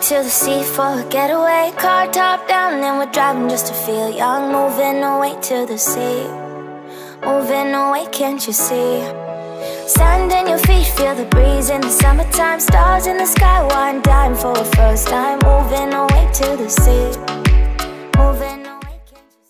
to the sea for a getaway. Car top down and we're driving just to feel young. Moving away to the sea, moving away, can't you see? Sand in your feet, feel the breeze in the summertime. Stars in the sky, one dime for a first time. Moving away to the sea, moving away, can't you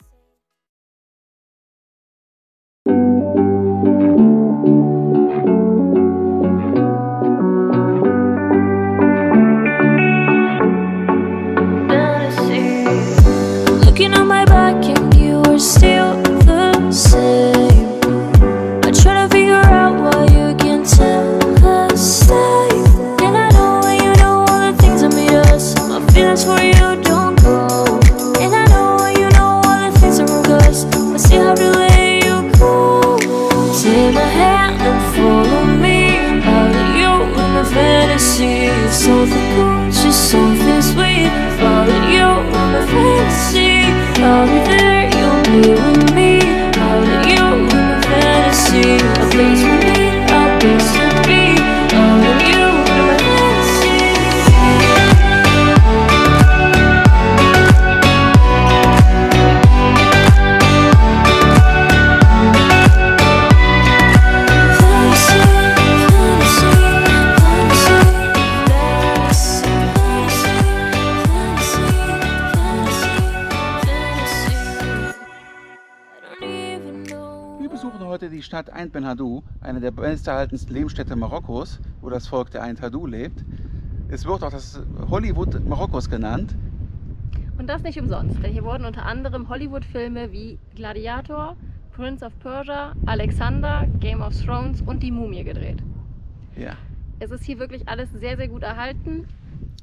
see? Looking on my back and you were still the same. I try to figure out why you can't tell the same. And I know when you know all the things that made us. My feelings for you don't go. And I know when you know all the things that broke us. I still have to let you go. Take my hand and follow me. Out of you in my fantasy. Something cool, just something sweet. Follow you in my fantasy. I'll be there, you'll be with me. Out of you in my fantasy. A place for me, a place to be. Out of you in my fantasy. Wir besuchen heute die Stadt Ain Ben Haddou, eine der besterhaltensten Lebensstädte Marokkos, wo das Volk der Ain Haddou lebt. Es wird auch das Hollywood Marokkos genannt. Und das nicht umsonst, denn hier wurden unter anderem Hollywood-Filme wie Gladiator, Prince of Persia, Alexander, Game of Thrones und Die Mumie gedreht. Ja. Es ist hier wirklich alles sehr, sehr gut erhalten,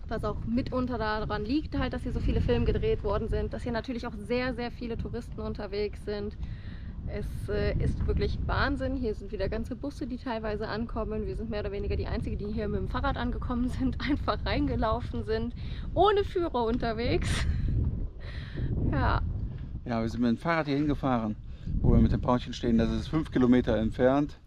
was auch mitunter daran liegt, halt, dass hier so viele Filme gedreht worden sind, dass hier natürlich auch sehr, sehr viele Touristen unterwegs sind. Es ist wirklich Wahnsinn. Hier sind wieder ganze Busse, die teilweise ankommen. Wir sind mehr oder weniger die Einzigen, die hier mit dem Fahrrad angekommen sind, einfach reingelaufen sind, ohne Führer unterwegs. Ja. Ja, wir sind mit dem Fahrrad hier hingefahren, wo wir mit dem Paunchen stehen. Das ist 5 Kilometer entfernt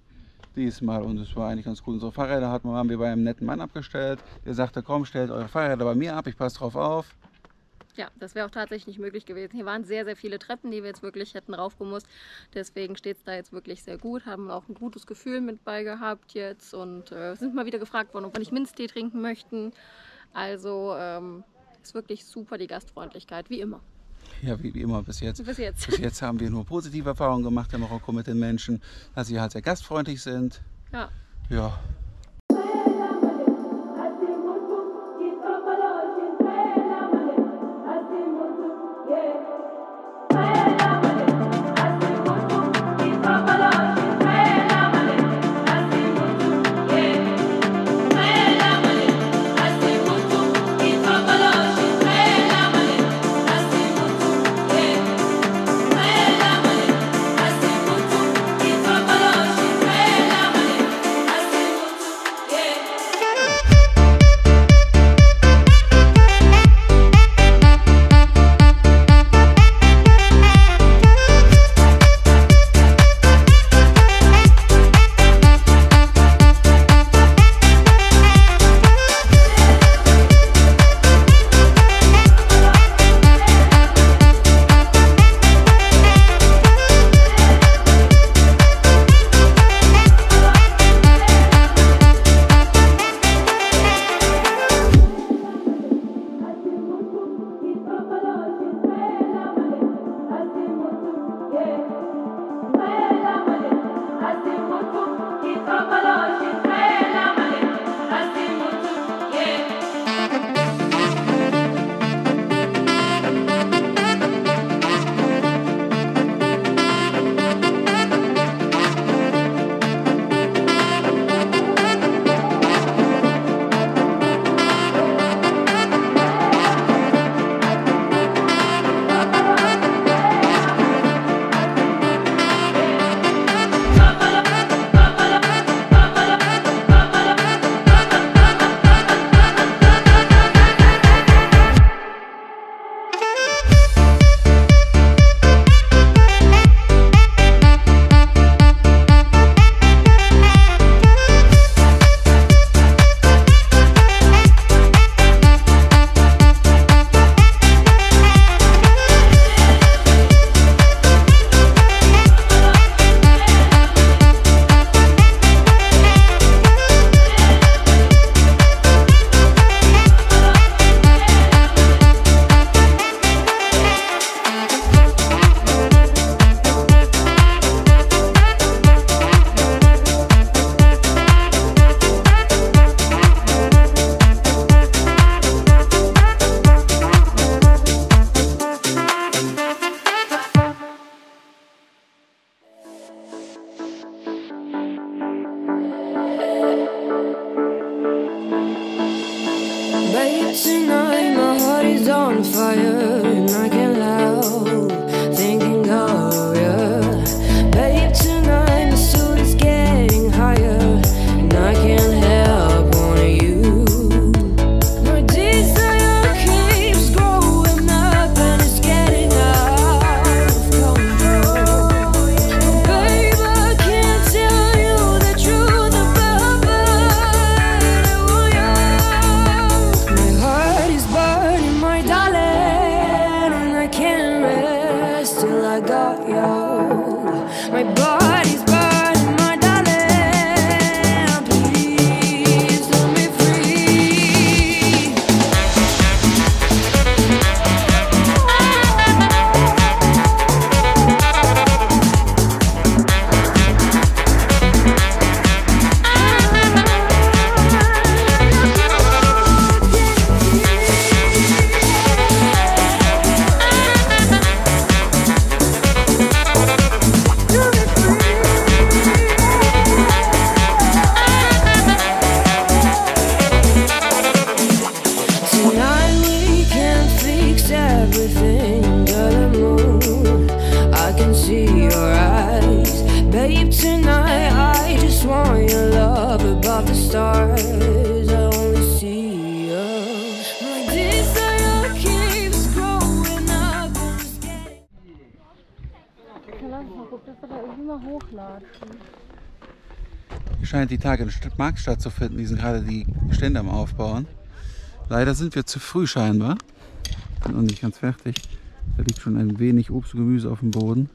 diesmal und es war eigentlich ganz gut. Unsere Fahrräder haben wir bei einem netten Mann abgestellt. Der sagte, komm, stellt eure Fahrräder bei mir ab, ich passe drauf auf. Ja, das wäre auch tatsächlich nicht möglich gewesen. Hier waren sehr, sehr viele Treppen, die wir jetzt wirklich hätten raufgemusst. Deswegen steht es da jetzt wirklich sehr gut. Haben auch ein gutes Gefühl mit bei gehabt jetzt und sind mal wieder gefragt worden, ob wir nicht Minztee trinken möchten. Also ist wirklich super die Gastfreundlichkeit, wie immer. Ja, wie immer bis jetzt. Bis jetzt. Bis jetzt haben wir nur positive Erfahrungen gemacht in Marokko mit den Menschen, dass sie halt sehr gastfreundlich sind. Ja. Ja. Babe, tonight my heart is on fire and I can't help thinking of you. Babe, tonight my soul is getting higher and I can't help wanting you. My desire keeps growing up and it's getting out of control. Babe, I can't tell you the truth about what I want you. My heart is burning, my darling, and I can't rest till I got you. My body's burning, my darling, please let me free. Tonight we can fix everything under the moon. I can see your eyes, babe. Tonight I just want your love above the stars. I only see you. My desire keeps growing up and it's getting. Lass mal gucken, dass wir da irgendwie mal hochlatschen. Hier scheint die Tage im Markt stattzufinden. Die sind gerade die Stände am Aufbauen. Leider sind wir zu früh scheinbar. Bin noch nicht ganz fertig. Da liegt schon ein wenig Obst und Gemüse auf dem Boden.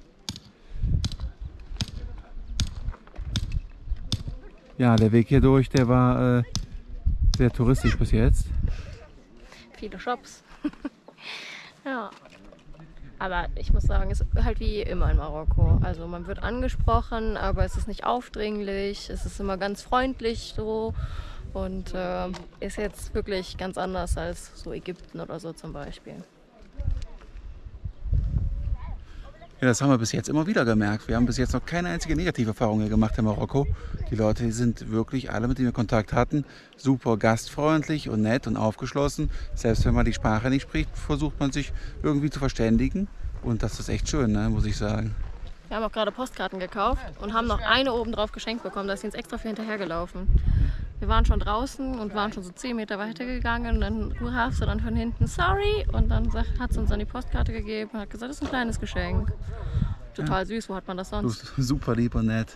Ja, der Weg hier durch, der war sehr touristisch bis jetzt. Viele Shops. Ja. Aber ich muss sagen, es ist halt wie immer in Marokko. Also man wird angesprochen, aber es ist nicht aufdringlich. Es ist immer ganz freundlich so. Und ist jetzt wirklich ganz anders als so Ägypten oder so zum Beispiel. Ja, das haben wir bis jetzt immer wieder gemerkt. Wir haben bis jetzt noch keine einzige negative Erfahrung hier gemacht in Marokko. Die Leute die sind wirklich, alle mit denen wir Kontakt hatten, super gastfreundlich und nett und aufgeschlossen. Selbst wenn man die Sprache nicht spricht, versucht man sich irgendwie zu verständigen. Und das ist echt schön, ne, muss ich sagen. Wir haben auch gerade Postkarten gekauft und haben noch eine oben drauf geschenkt bekommen. Da ist sie uns extra für hinterhergelaufen. Wir waren schon draußen und waren schon so 10 Meter weiter gegangen und dann rufst du dann von hinten sorry und dann hat sie uns dann die Postkarte gegeben und hat gesagt, das ist ein kleines Geschenk. Total süß, wo hat man das Du sonst? bist super lieb und nett.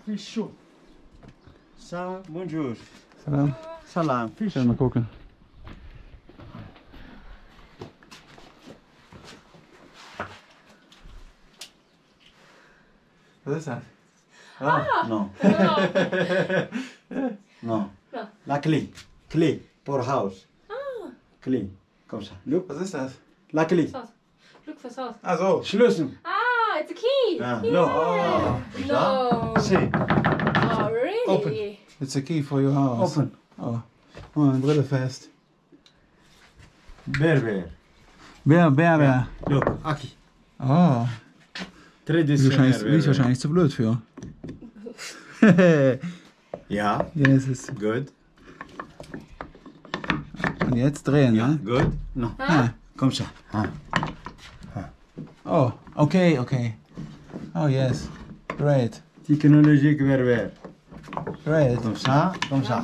Fish soup. Ça, bonjour. Salam. Salam, fish. Mal gucken. Was ist das? No. No. La clé. Clé pour house. Clé. Comme ça. Look. Was ist das? La clé. Look for sauce. Ah so. Schlüssel. Ah, it's a key! Ah, Yeah. no. No. Si. Oh, really? Open. It's a key for your house. Open. Oh, oh meine Brille fest. Berber. Wer? Look, aqui. Oh, Traditionell. bin ich wahrscheinlich zu blöd für. Ja. Yes, ist. Good. Und jetzt drehen, Ja. ne? Good. No. Ah. Comme ça. Ah. Oh, okay. Oh, yes. Great. Technologique berber. Great. Comme ça. Comme ça.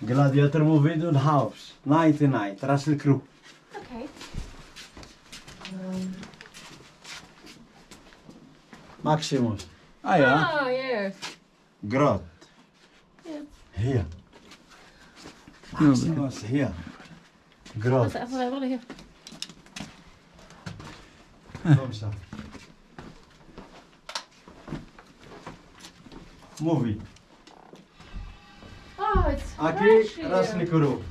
Gladiator movie in the house. Night and night. Russell Crowe. Okay. Maximus. Ah ja. Ah, yeah. Grot. Ja. Hier. Maximus hier. Grot. Das ist erstmal der Brille hier. Comme ça. Movie. Oh, it's Aki, fresh here. Rasnikuru.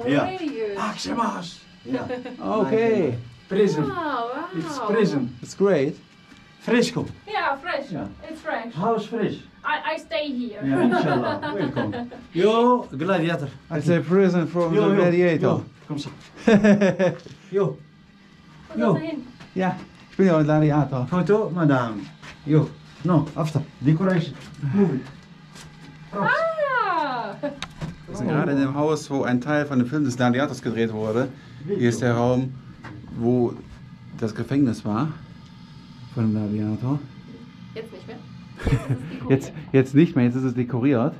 Yeah. Really good. Aximas. Yeah. Okay. Prison. Wow, wow. It's prison. It's great. Fresco. Yeah, fresh. Yeah. It's fresh. House fresh. I stay here. Yeah, inshallah. Welcome. Yo, gladiator. It's a prison from the gladiator. Yo. Kom zo. Yo. Wo soll's hin? Ja, ich bin ja ein Gladiator. Foto, madame. Yo. No, after. Decoration. Movie. Props. Ah! Wir sind gerade in dem Haus, wo ein Teil von dem Film des Gladiators gedreht wurde. Hier ist der Raum, wo das Gefängnis war. Von dem Gladiator. Jetzt nicht mehr. Jetzt ist es dekoriert. Jetzt nicht mehr, jetzt ist es dekoriert.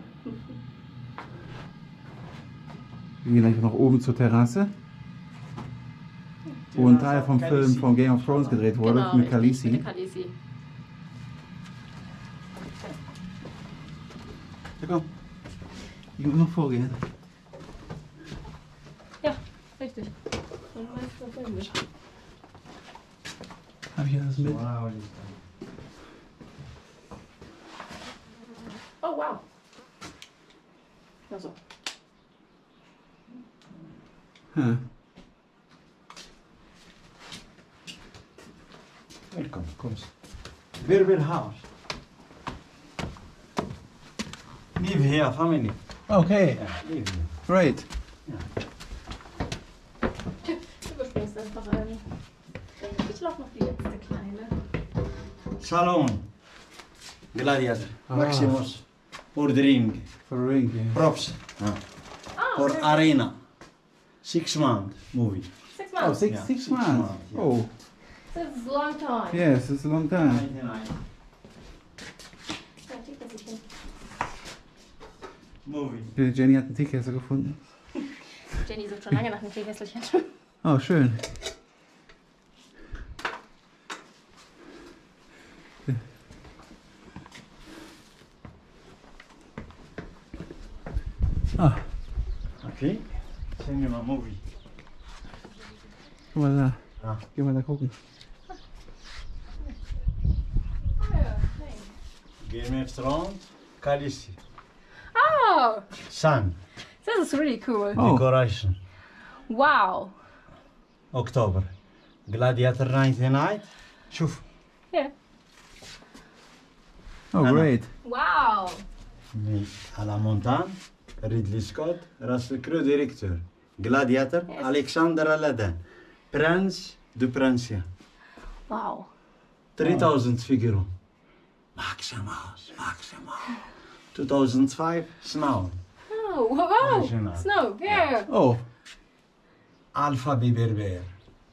Wir gehen gleich noch oben zur Terrasse, wo ein Teil vom Film von Game of Thrones gedreht wurde, Genau, mit richtig, Khaleesi. mit der Khaleesi. Ja, komm. Ich muss noch vorgehen. Ja, richtig. Und du weißt, was drin ist. Habe ich alles mit? Wow. Oh, wow. Also. Ja. Welkom, kom eens. Berber house. Live here, family. Okay, Ja, live here. great. Du überspringst einfach einen. Ich laufe noch die letzte kleine. Salon. Gladiator. Maximus. For the ring. For a ring, yeah. Props. Ah, For very arena. 6 month movie. 6 Oh, months. six Yeah, six 6 months. months, yeah. Oh, This is a long time. yes, it's a long time. 99. Ja, kriegt das nicht hin. Movie. Jenny hat einen Teekessel gefunden. Jenny sucht schon lange nach einem Teekesselchen. Oh, schön. Ah, Okay. Cinema movie. guck mal da. Ah. Geh mal da gucken. Game of Thrones. Khaleesi. Oh, Sun. this is really cool. Oh. Decoration. Wow. Oktober. Gladiator 99. شوف. Yeah. Oh, Anna. great. Wow. À la montagne. Ridley Scott. Russell Crowe directeur. Gladiator. Yes. Alexander Aladdin. Prince de Prancia. Wow. 3000 figuro. Maximus. 2005. Snow. Oh, wow. Original. Snow, yeah. Oh, Alpha Berber.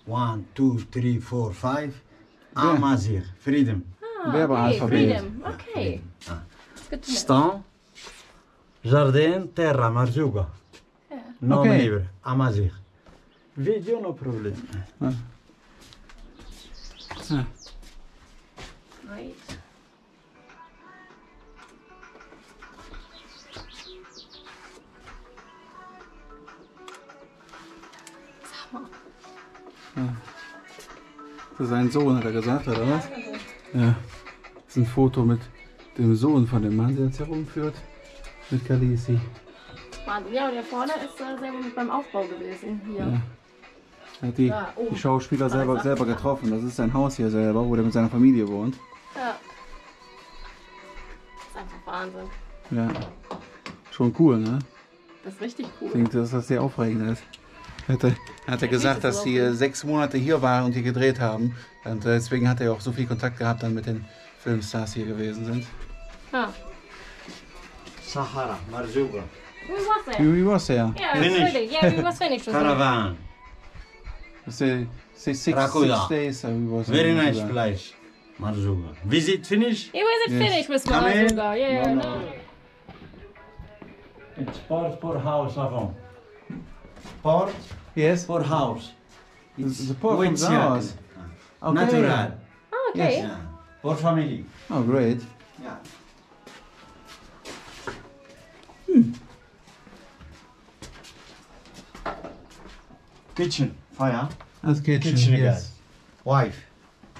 1, 2, 3, 4, 5. Amazigh. Freedom. Ah, Berber okay, alphabet. freedom. Okay. Ah. It's good to know. Stan. Jardin. Terra. Marzuga. Yeah. No Okay. neighbor. Amazigh. Video no problem. Right. Sag mal. für seinen Sohn hat er gesagt, oder was? Ja. Das ist ein Foto mit dem Sohn von dem Mann, der uns herumführt. Mit Khaleesi. Wahnsinn. Ja, und der vorne ist selber mit beim Aufbau gewesen. Hier. Ja. Er hat die, Da oben. die Schauspieler selber Sachen. getroffen. Das ist sein Haus hier selber, wo er mit seiner Familie wohnt. Ja. Das ist einfach Wahnsinn. Ja. Schon cool, ne? Das ist richtig cool. Ich denke, dass das sehr aufregend ist. Hat er gesagt, dass sie 6 Monate hier waren und hier gedreht haben. Und deswegen hat er auch so viel Kontakt gehabt dann mit den Filmstars hier gewesen sind. Ja. Sahara. Marzuga. We was there. Wie was er? Yeah, Finish. really. Yeah, we was finished. with it. Caravan. Six Rakuda. days. We was Very in nice Rakuda. place. Marzuga. Visit finish? It was Yes. finished with Come in. Marzuga. Yeah, No, no. no. It's part for house avant. Part Yes. for house. The port from the house. Okay. Natural. Oh, okay. Yes. Yeah. For family. Oh, great. Yeah. Kitchen. Fire. That's kitchen. Kitchen yes. gas. Wife.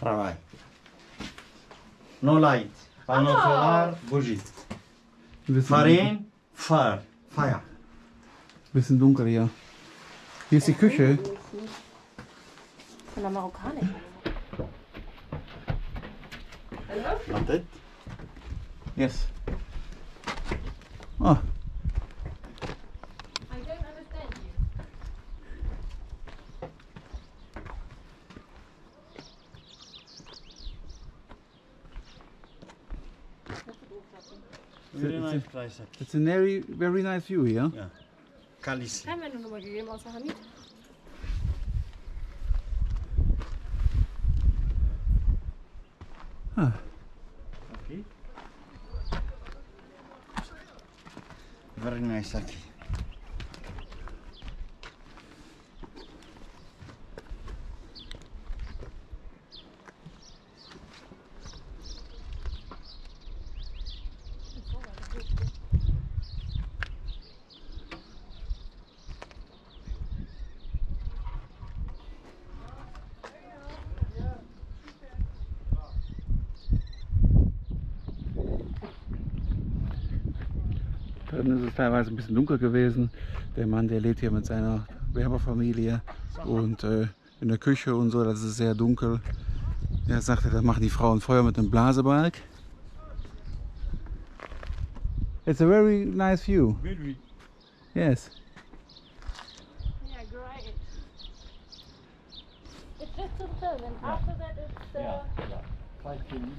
Travail. No light. Panneau solar, bougie. Marine, fire. Fire. Bisschen dunkel hier. Hier ist die Küche. Von der Marokkanerin. Not it? Yes. Oh, I don't understand you. Very nice price. it's a very, very nice view here. Yeah. Kalisi. Haben wir eine Nummer gegeben aus der Hamid? Ah. Okay. Very nice, Aki. Dann ist es teilweise ein bisschen dunkel gewesen. Der Mann, der lebt hier mit seiner Werberfamilie und in der Küche und so, das ist sehr dunkel. Er sagte, da machen die Frauen Feuer mit einem Blasebalg. It's a very nice view. Very. Yes. Yeah, great. It's just a film, and after that it's 5 minutes.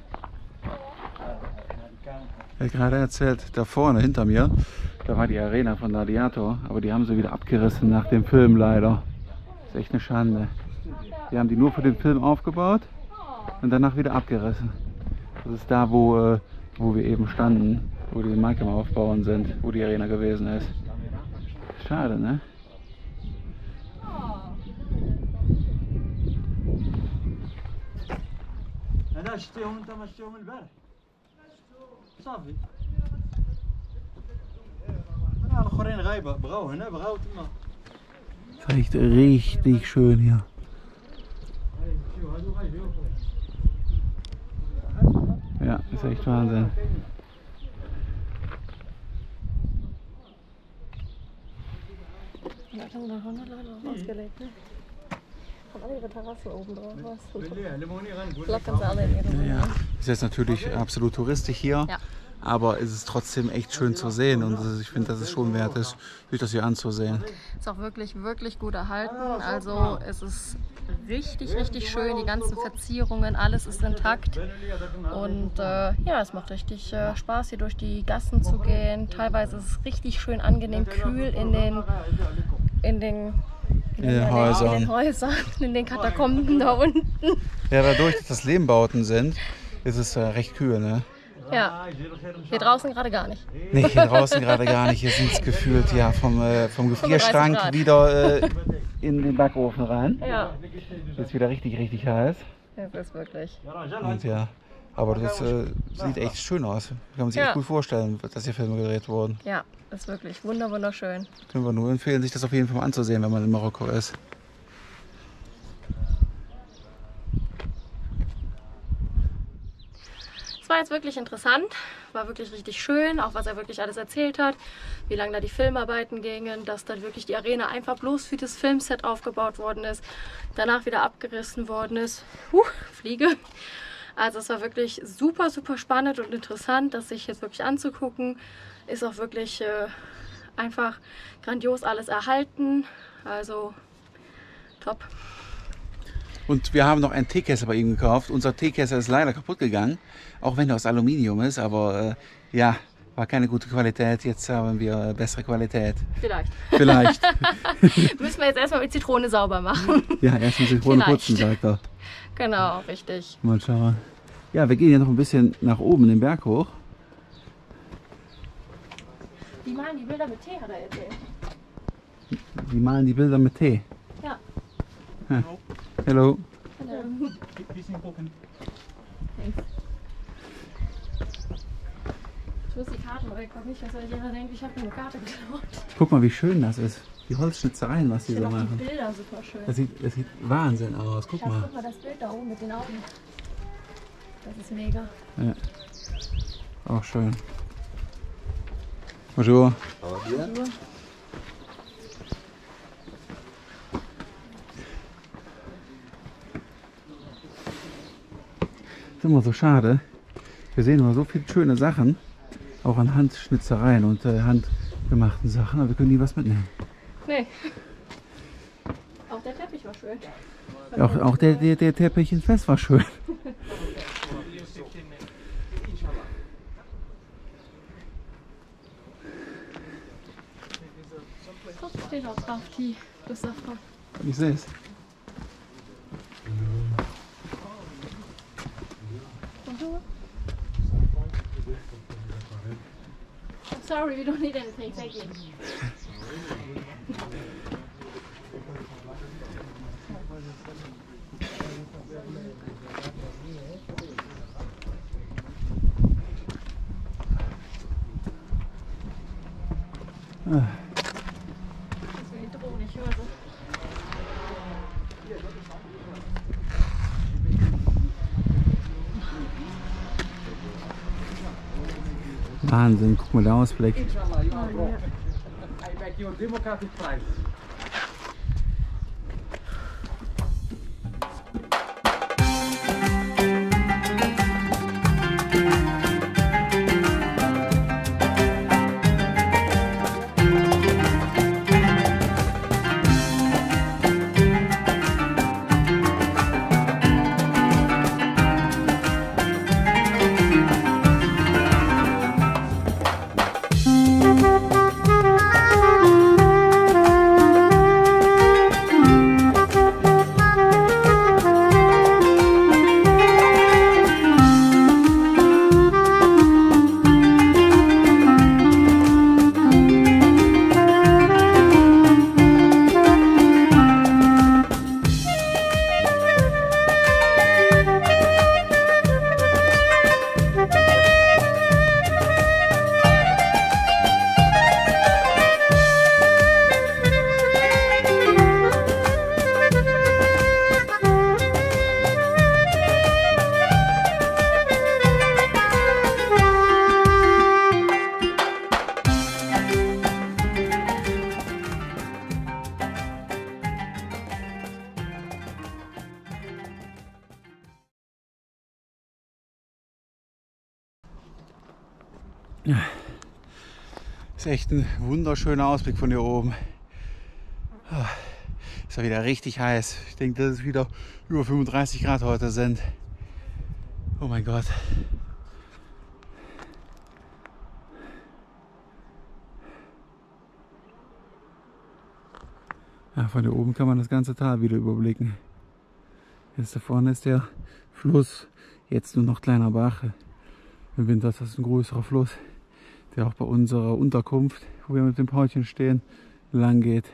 Er hat gerade erzählt, da vorne hinter mir, da war die Arena von Gladiator, aber die haben sie wieder abgerissen nach dem Film leider. Das ist echt eine Schande. Die haben die nur für den Film aufgebaut und danach wieder abgerissen. Das ist da, wo wir eben standen, wo die Marke am Aufbauen sind, wo die Arena gewesen ist. Schade, ne? انا شتيهم انت ما شتيهم البارح صافي الاخرين غايبه بغاو هنا بغاو تما Das ist echt richtig schön hier. Ja, ist echt Wahnsinn. Ja, da haben noch 100 Leute auch ausgelegt, ne? Haben alle ihre Terrassen oben drauf. Was super. Locken sie alle in ihre Wohnung. Ja, ist jetzt natürlich absolut touristisch hier, Ja. aber es ist trotzdem echt schön zu sehen und ich finde, dass es schon wert ist, sich das hier anzusehen. Ist auch wirklich, wirklich gut erhalten. Also es ist richtig, richtig schön. Die ganzen Verzierungen, alles ist intakt. Und ja, es macht richtig Spaß, hier durch die Gassen zu gehen. Teilweise ist es richtig schön angenehm kühl in den Häusern, in den Katakomben da unten. Ja, dadurch, dass das Lehmbauten sind, ist es recht kühl, ne? Ja, hier draußen gerade gar nicht. Nee, hier draußen gerade gar nicht. Hier sind es gefühlt ja vom Gefrierschrank 35 Grad. wieder in den Backofen rein. Ja, Ist wieder richtig, richtig heiß. das ist wirklich. Und ja, aber das sieht echt schön aus. Kann man sich Ja. echt gut vorstellen, dass hier Filme gedreht wurden. Ja, ist wirklich wunderschön. Können wir nur empfehlen, sich das auf jeden Fall mal anzusehen, wenn man in Marokko ist. Es war jetzt wirklich interessant, war wirklich richtig schön, auch was er wirklich alles erzählt hat, wie lange da die Filmarbeiten gingen, dass dann wirklich die Arena einfach bloß für das Filmset aufgebaut worden ist, danach wieder abgerissen worden ist. Fliege. Also es war wirklich super, super spannend und interessant, das sich jetzt wirklich anzugucken. Ist auch wirklich einfach grandios alles erhalten, also top. Und wir haben noch einen Teekessel bei ihm gekauft. Unser Teekessel ist leider kaputt gegangen, auch wenn er aus Aluminium ist, aber ja, war keine gute Qualität. Jetzt haben wir bessere Qualität. Vielleicht. Vielleicht. Müssen wir jetzt erstmal mit Zitrone sauber machen. Ja, erst mal Zitrone Vielleicht. putzen, sagt er. Genau, richtig. Mal schauen. Ja, wir gehen hier noch ein bisschen nach oben den Berg hoch. Die malen die Bilder mit Tee, hat er erzählt. Die malen die Bilder mit Tee. Ja. Hello. Ich muss die Karte mal wegpacken, nicht, dass jeder denkt, ich habe eine Karte geklaut. Guck mal, wie schön das ist. Die Holzschnitzereien, was die Ich so finde auch machen. die Bilder super schön. Das sieht Wahnsinn aus. Guck mal. Guck mal das Bild da oben mit den Augen. Das ist mega. Ja. Auch schön. Bonjour. Bonjour. Das ist immer so schade. Wir sehen immer so viele schöne Sachen, auch an Handschnitzereien und handgemachten Sachen, aber wir können nie was mitnehmen. Nee. Auch der Teppich war schön. Auch der Teppich ins Fest war schön. Guck, steht auch drauf, die Safran. Ich sehe es. Bonjour. I'm sorry, we don't need anything, thank you. Ah. Das ist wie die Drohne, ich höre so. Wahnsinn, guck mal der Ausblick. Ja. Ist echt ein wunderschöner Ausblick von hier oben. Ist ja wieder richtig heiß. Ich denke, dass es wieder über 35 Grad heute sind. Oh mein Gott. Ja, von hier oben kann man das ganze Tal wieder überblicken. Jetzt da vorne ist der Fluss, jetzt nur noch kleiner Bach. Im Winter ist das ein größerer Fluss, der auch bei unserer Unterkunft, wo wir mit dem Paulchen stehen, lang geht.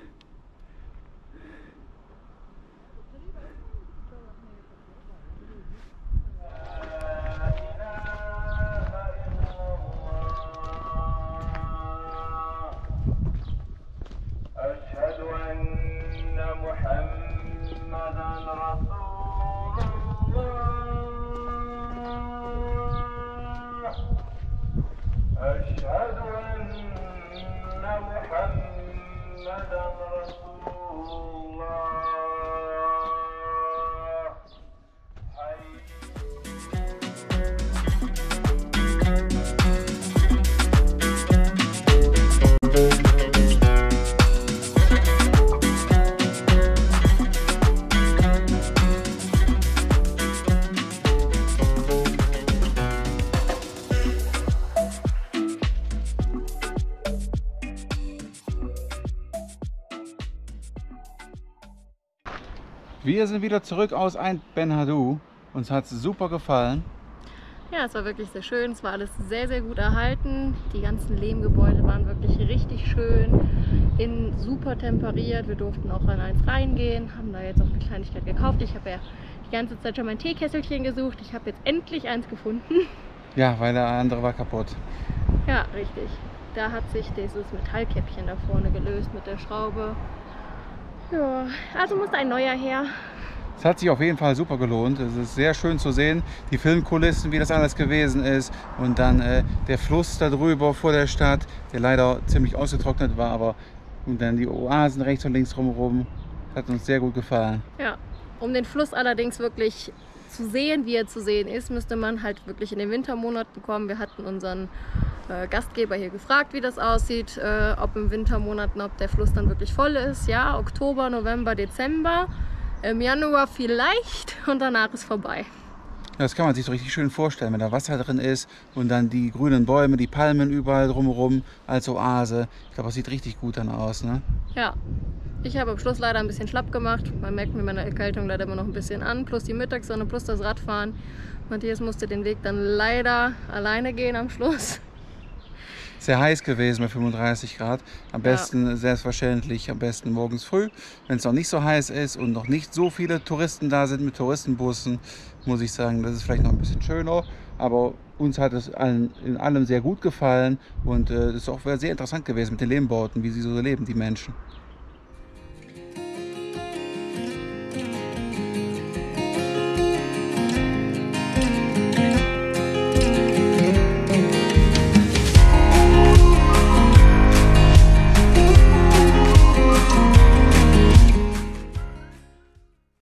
Wir sind wieder zurück aus Ain Ben Haddou. Uns hat es super gefallen. Ja, es war wirklich sehr schön. Es war alles sehr, sehr gut erhalten. Die ganzen Lehmgebäude waren wirklich richtig schön, super temperiert. Wir durften auch in eins reingehen, haben da jetzt auch eine Kleinigkeit gekauft. Ich habe ja die ganze Zeit schon mein Teekesselchen gesucht. Ich habe jetzt endlich eins gefunden. Ja, weil der andere war kaputt. Ja, richtig. Da hat sich dieses Metallkäppchen da vorne gelöst mit der Schraube. Ja, also musste ein neuer her. Es hat sich auf jeden Fall super gelohnt. Es ist sehr schön zu sehen, die Filmkulissen, wie das alles gewesen ist. Und dann der Fluss da drüber vor der Stadt, der leider ziemlich ausgetrocknet war. Und dann die Oasen rechts und links drumherum. Hat uns sehr gut gefallen. Ja, um den Fluss allerdings wirklich zu sehen, wie er zu sehen ist, müsste man halt wirklich in den Wintermonaten kommen. Wir hatten unseren Gastgeber hier gefragt, wie das aussieht, ob im Wintermonaten, ob der Fluss dann wirklich voll ist. Ja, Oktober, November, Dezember. Im Januar vielleicht und danach ist vorbei. Das kann man sich so richtig schön vorstellen, wenn da Wasser drin ist und dann die grünen Bäume, die Palmen überall drumherum als Oase. Ich glaube, das sieht richtig gut dann aus, ne? Ja, ich habe am Schluss leider ein bisschen schlapp gemacht. Man merkt mir meine Erkältung leider immer noch ein bisschen an. Plus die Mittagssonne, plus das Radfahren. Matthias musste den Weg dann leider alleine gehen am Schluss. Sehr heiß gewesen bei 35 Grad. Am besten, selbstverständlich, am besten morgens früh, wenn es noch nicht so heiß ist und noch nicht so viele Touristen da sind mit Touristenbussen, muss ich sagen, das ist vielleicht noch ein bisschen schöner. Aber uns hat es in allem sehr gut gefallen und es ist auch sehr interessant gewesen mit den Lehmbauten, wie sie so leben, die Menschen.